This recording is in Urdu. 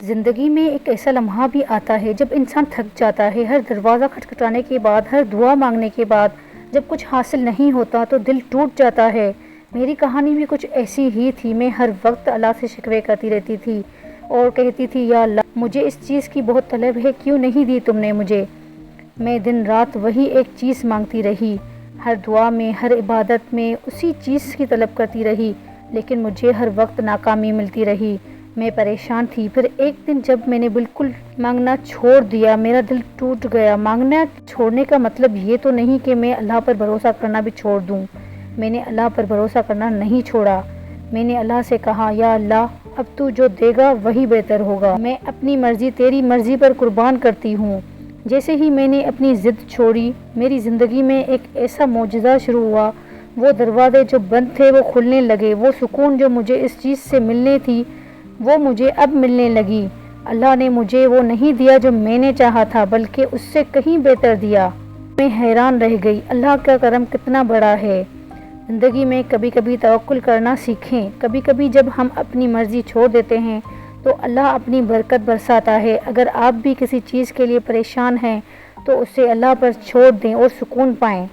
زندگی میں ایک ایسا لمحہ بھی آتا ہے جب انسان تھک جاتا ہے۔ ہر دروازہ کھٹکھٹانے کے بعد، ہر دعا مانگنے کے بعد جب کچھ حاصل نہیں ہوتا تو دل ٹوٹ جاتا ہے۔ میری کہانی بھی کچھ ایسی ہی تھی۔ میں ہر وقت اللہ سے شکوے کرتی رہتی تھی اور کہتی تھی، یا اللہ، مجھے اس چیز کی بہت طلب ہے، کیوں نہیں دی تم نے مجھے؟ میں دن رات وہی ایک چیز مانگتی رہی، ہر دعا میں، ہر عبادت میں اسی چیز کی طلب کرتی رہی، لیکن مجھے ہر وقت ناکامی ملتی رہی۔ میں پریشان تھی۔ پھر ایک دن جب میں نے بالکل مانگنا چھوڑ دیا، میرا دل ٹوٹ گیا۔ مانگنا چھوڑنے کا مطلب یہ تو نہیں کہ میں اللہ پر بھروسہ کرنا بھی چھوڑ دوں۔ میں نے اللہ پر بھروسہ کرنا نہیں چھوڑا۔ میں نے اللہ سے کہا، یا اللہ، اب تو جو دے گا وہی بہتر ہوگا۔ میں اپنی مرضی تیری مرضی پر قربان کرتی ہوں۔ جیسے ہی میں نے اپنی ضد چھوڑی، میری زندگی میں ایک ایسا معجزہ شروع ہوا۔ وہ دروازے جو بند تھے وہ کھلنے لگے۔ وہ سکون جو مجھے اس چیز سے ملنے تھی وہ مجھے اب ملنے لگی۔ اللہ نے مجھے وہ نہیں دیا جو میں نے چاہا تھا، بلکہ اس سے کہیں بہتر دیا۔ میں حیران رہ گئی، اللہ کا کرم کتنا بڑا ہے۔ زندگی میں کبھی کبھی توکل کرنا سیکھیں۔ کبھی کبھی جب ہم اپنی مرضی چھوڑ دیتے ہیں تو اللہ اپنی برکت برساتا ہے۔ اگر آپ بھی کسی چیز کے لیے پریشان ہیں تو اسے اللہ پر چھوڑ دیں اور سکون پائیں۔